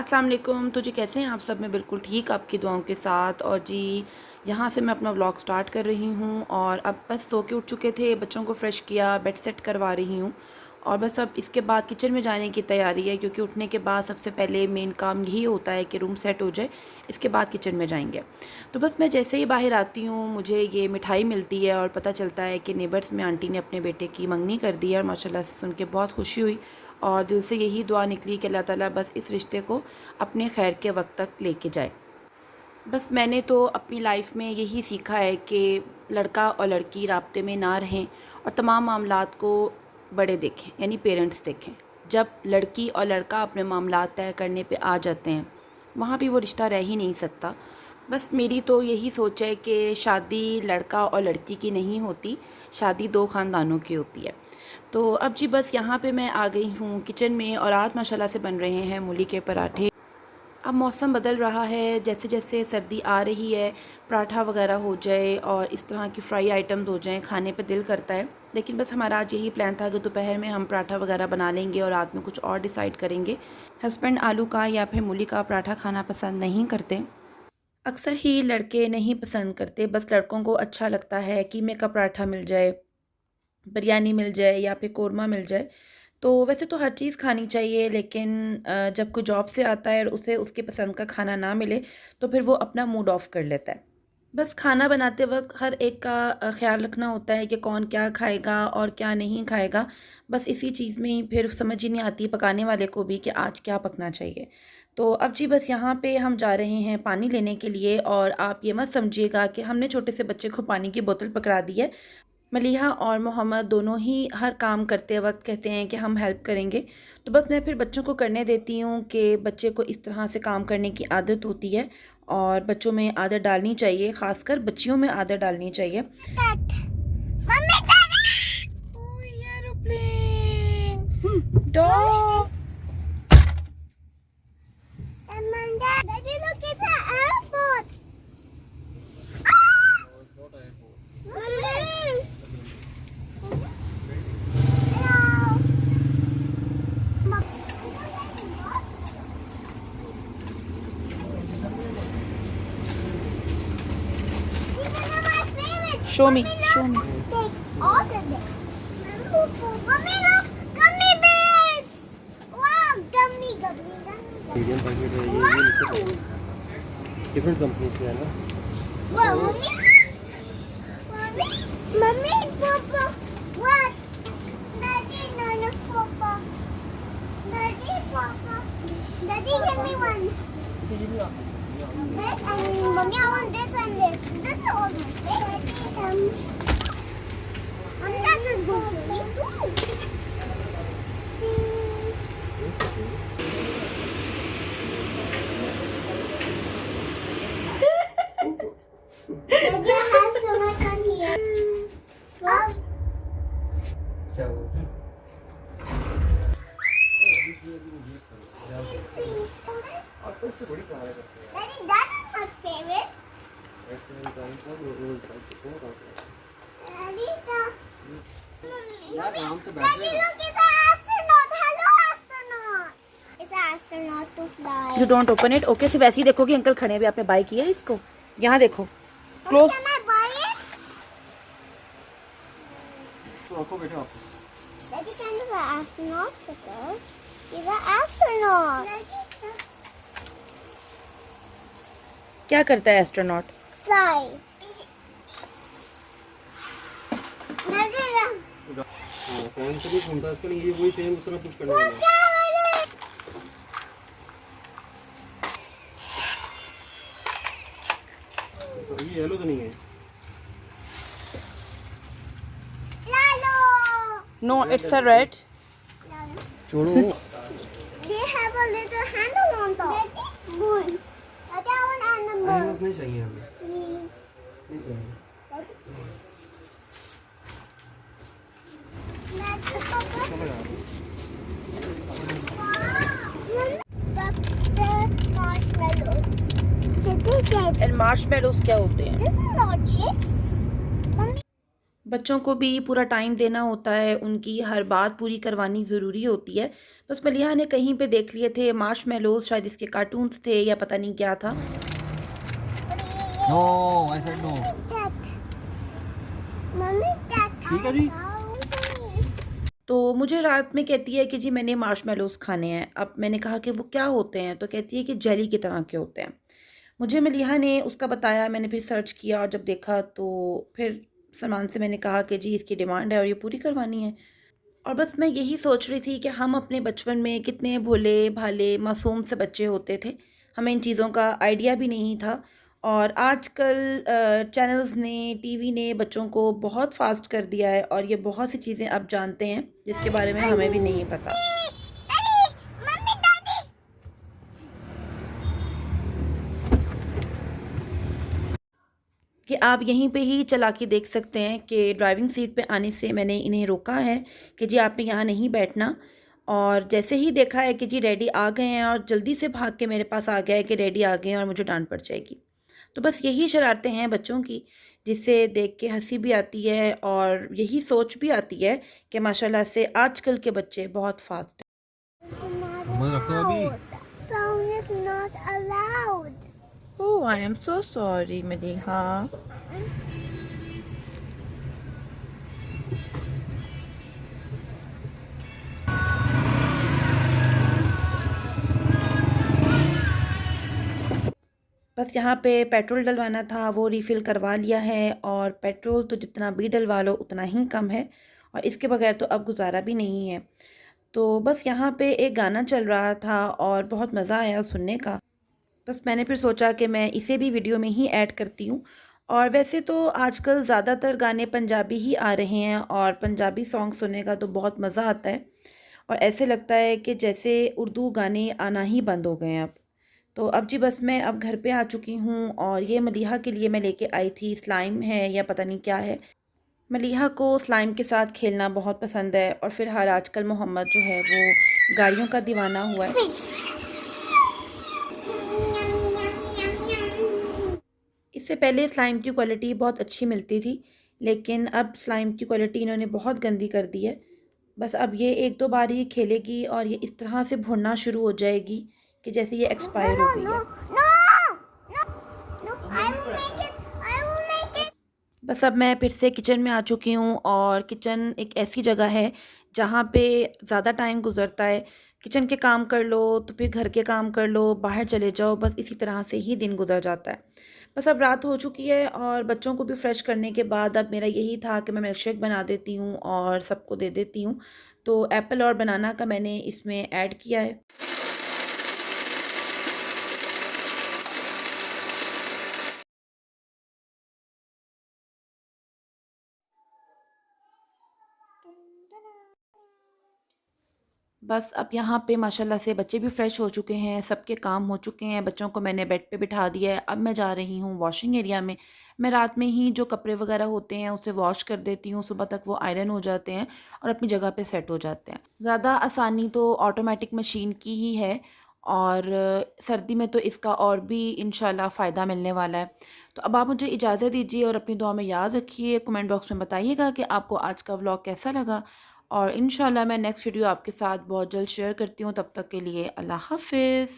अस्सलाम वालेकुम। तो जी कैसे हैं आप सब? मैं बिल्कुल ठीक आपकी दुआओं के साथ। और जी यहाँ से मैं अपना व्लॉग स्टार्ट कर रही हूँ और अब बस सो के उठ चुके थे, बच्चों को फ़्रेश किया, बेड सेट करवा रही हूँ और बस अब इसके बाद किचन में जाने की तैयारी है, क्योंकि उठने के बाद सबसे पहले मेन काम यही होता है कि रूम सेट हो जाए, इसके बाद किचन में जाएंगे। तो बस मैं जैसे ही बाहर आती हूँ मुझे ये मिठाई मिलती है और पता चलता है कि नेबर्स में आंटी ने अपने बेटे की मंगनी कर दी है और माशाल्लाह से सुन के बहुत खुशी हुई और दिल से यही दुआ निकली कि अल्लाह ताला बस इस रिश्ते को अपने खैर के वक्त तक लेके जाए। बस मैंने तो अपनी लाइफ में यही सीखा है कि लड़का और लड़की राब्ते में ना रहें और तमाम मामलात को बड़े देखें, यानी पेरेंट्स देखें। जब लड़की और लड़का अपने मामलात तय करने पे आ जाते हैं वहाँ भी वो रिश्ता रह ही नहीं सकता। बस मेरी तो यही सोच है कि शादी लड़का और लड़की की नहीं होती, शादी दो ख़ानदानों की होती है। तो अब जी बस यहाँ पे मैं आ गई हूँ किचन में और आज माशाल्लाह से बन रहे हैं मूली के पराठे। अब मौसम बदल रहा है, जैसे जैसे सर्दी आ रही है पराठा वगैरह हो जाए और इस तरह की फ्राई आइटम्स हो जाएं, खाने पे दिल करता है। लेकिन बस हमारा आज यही प्लान था कि दोपहर में हम पराठा वगैरह बना लेंगे और रात में कुछ और डिसाइड करेंगे। हस्बैंड आलू का या फिर मूली का पराठा खाना पसंद नहीं करते। अक्सर ही लड़के नहीं पसंद करते, बस लड़कों को अच्छा लगता है कीमे का पराठा मिल जाए, बिरयानी मिल जाए या फिर कोरमा मिल जाए। तो वैसे तो हर चीज़ खानी चाहिए, लेकिन जब कोई जॉब से आता है और उसे उसकी पसंद का खाना ना मिले तो फिर वो अपना मूड ऑफ कर लेता है। बस खाना बनाते वक्त हर एक का ख़्याल रखना होता है कि कौन क्या खाएगा और क्या नहीं खाएगा। बस इसी चीज़ में ही फिर समझ ही नहीं आती पकाने वाले को भी कि आज क्या पकना चाहिए। तो अब जी बस यहाँ पे हम जा रहे हैं पानी लेने के लिए और आप ये मत समझिएगा कि हमने छोटे से बच्चे को पानी की बोतल पकड़ा दी है। मलीहा और मोहम्मद दोनों ही हर काम करते वक्त कहते हैं कि हम हेल्प करेंगे। तो बस मैं फिर बच्चों को करने देती हूँ कि बच्चे को इस तरह से काम करने की आदत होती है और बच्चों में आदत डालनी चाहिए, ख़ासकर बच्चियों में आदत डालनी चाहिए। Aeroplane dog Show me, show me. Take all of them. Mommy, look, gummy bears. Wow, gummy. Medium packet है ये Wow. डिफरेंट कंपनी से है ना। Wow, mommy, Papa. What? Daddy, no, Papa. Daddy, Papa. Daddy, give me one. This and mommy, I want this and this. This is all my favorite. That is good for me too. Daddy has so much on here. Wow. क्या हुआ? आपको इससे बड़ी कहाँ है? Daddy, that is my favorite. Daddy, यार आराम से बैठ Daddy, look, it's an astronaut. Hello, astronaut. It's an astronaut to fly. You don't open it. Okay, सिर्फ ऐसे ही देखो कि अंकल खड़े हैं, आपने बाय किया है इसको। यहाँ देखो close. Can I buy it? तो रखो बेटा आप। Daddy, can you be an astronaut? Because he's an astronaut. क्या करता है एस्ट्रोनॉट? Fly. Daddy, फोन से भी घूमता है इसका, नहीं ये वही सेम उस तरह पुश करने वाला है। तो ये येलो तो नहीं है। Lalo. No, it's a red. छोड़ो। They have a little handle on top. Daddy, good. Daddy, I want animal. Animals नहीं चाहिए हमें, Please. नहीं चाहिए। Daddy, Papa. समझ आ रही The marshmallows. Daddy, एंड मार्शमेलोस क्या होते हैं? this is not chips. Mommy. बच्चों को भी पूरा टाइम देना होता है, उनकी हर बात पूरी करवानी ज़रूरी होती है। बस मलिहा ने कहीं पे देख लिए थे मार्शमेलोज़, शायद इसके कार्टून्स थे या पता नहीं क्या था। No, I said no. Mummy क्या ठीक है जी। तो मुझे रात में कहती है कि जी मैंने मार्शमेलोज़ खाने हैं। अब मैंने कहा कि वो क्या होते हैं? तो कहती है कि जेली की तरह के होते हैं। मुझे मलिहा ने उसका बताया, मैंने फिर सर्च किया और जब देखा तो फिर सलमान से मैंने कहा कि जी इसकी डिमांड है और ये पूरी करवानी है। और बस मैं यही सोच रही थी कि हम अपने बचपन में कितने भोले-भाले, मासूम से बच्चे होते थे। हमें इन चीज़ों का आइडिया भी नहीं था और आजकल चैनल्स ने, टीवी ने बच्चों को बहुत फ़ास्ट कर दिया है और ये बहुत सी चीज़ें अब जानते हैं, जिसके बारे में हमें भी नहीं पता। मम्मी दादी कि आप यहीं पे ही चालाकी देख सकते हैं कि ड्राइविंग सीट पे आने से मैंने इन्हें रोका है कि जी आपने यहाँ नहीं बैठना। और जैसे ही देखा है कि जी डैडी आ गए हैं और जल्दी से भाग के मेरे पास आ गया है कि डैडी आ गए हैं और मुझे डांट पड़ जाएगी। तो बस यही शरारतें हैं बच्चों की, जिसे देख के हंसी भी आती है और यही सोच भी आती है कि माशाल्लाह से आजकल के बच्चे बहुत फास्ट मैं रखता हूँ अभी। phone is not allowed. हैं। Oh I am so sorry Maliha. बस यहाँ पे पेट्रोल डलवाना था, वो रीफ़िल करवा लिया है और पेट्रोल तो जितना भी डलवा लो उतना ही कम है और इसके बगैर तो अब गुज़ारा भी नहीं है। तो बस यहाँ पे एक गाना चल रहा था और बहुत मज़ा आया सुनने का। बस मैंने फिर सोचा कि मैं इसे भी वीडियो में ही ऐड करती हूँ। और वैसे तो आजकल ज़्यादातर गाने पंजाबी ही आ रहे हैं और पंजाबी सॉन्ग सुनने का तो बहुत मज़ा आता है और ऐसे लगता है कि जैसे उर्दू गाने आना ही बंद हो गए हैं अब। तो अब जी बस मैं अब घर पे आ चुकी हूँ और ये मलिहा के लिए मैं लेके आई थी, स्लाइम है या पता नहीं क्या है। मलिहा को स्लाइम के साथ खेलना बहुत पसंद है और फिर हर आजकल मोहम्मद जो है वो गाड़ियों का दीवाना हुआ है। इससे पहले स्लाइम की क्वालिटी बहुत अच्छी मिलती थी, लेकिन अब स्लाइम की क्वालिटी इन्होंने बहुत गंदी कर दी है। बस अब ये एक दो बार ही खेलेगी और ये इस तरह से भुनना शुरू हो जाएगी कि जैसे ये एक्सपायर हो गई है। I will make it. I will make it. बस अब मैं फिर से किचन में आ चुकी हूँ और किचन एक ऐसी जगह है जहाँ पे ज़्यादा टाइम गुजरता है। किचन के काम कर लो तो फिर घर के काम कर लो, बाहर चले जाओ, बस इसी तरह से ही दिन गुजर जाता है। बस अब रात हो चुकी है और बच्चों को भी फ्रेश करने के बाद अब मेरा यही था कि मैं मिल्क शेक बना देती हूँ और सबको दे देती हूँ। तो एप्पल और बनाना का मैंने इसमें ऐड किया है। बस अब यहाँ पे माशाल्लाह से बच्चे भी फ़्रेश हो चुके हैं, सबके काम हो चुके हैं, बच्चों को मैंने बेड पे बिठा दिया है। अब मैं जा रही हूँ वॉशिंग एरिया में। मैं रात में ही जो कपड़े वगैरह होते हैं उसे वॉश कर देती हूँ, सुबह तक वो आयरन हो जाते हैं और अपनी जगह पे सेट हो जाते हैं। ज़्यादा आसानी तो ऑटोमेटिक मशीन की ही है और सर्दी में तो इसका और भी इंशाल्लाह फ़ायदा मिलने वाला है। तो अब आप मुझे इजाज़त दीजिए और अपनी दुआ में याद रखिए। कमेंट बॉक्स में बताइएगा कि आपको आज का व्लॉग कैसा लगा और इंशाल्लाह मैं नेक्स्ट वीडियो आपके साथ बहुत जल्द शेयर करती हूँ। तब तक के लिए अल्लाह हाफ़िज़।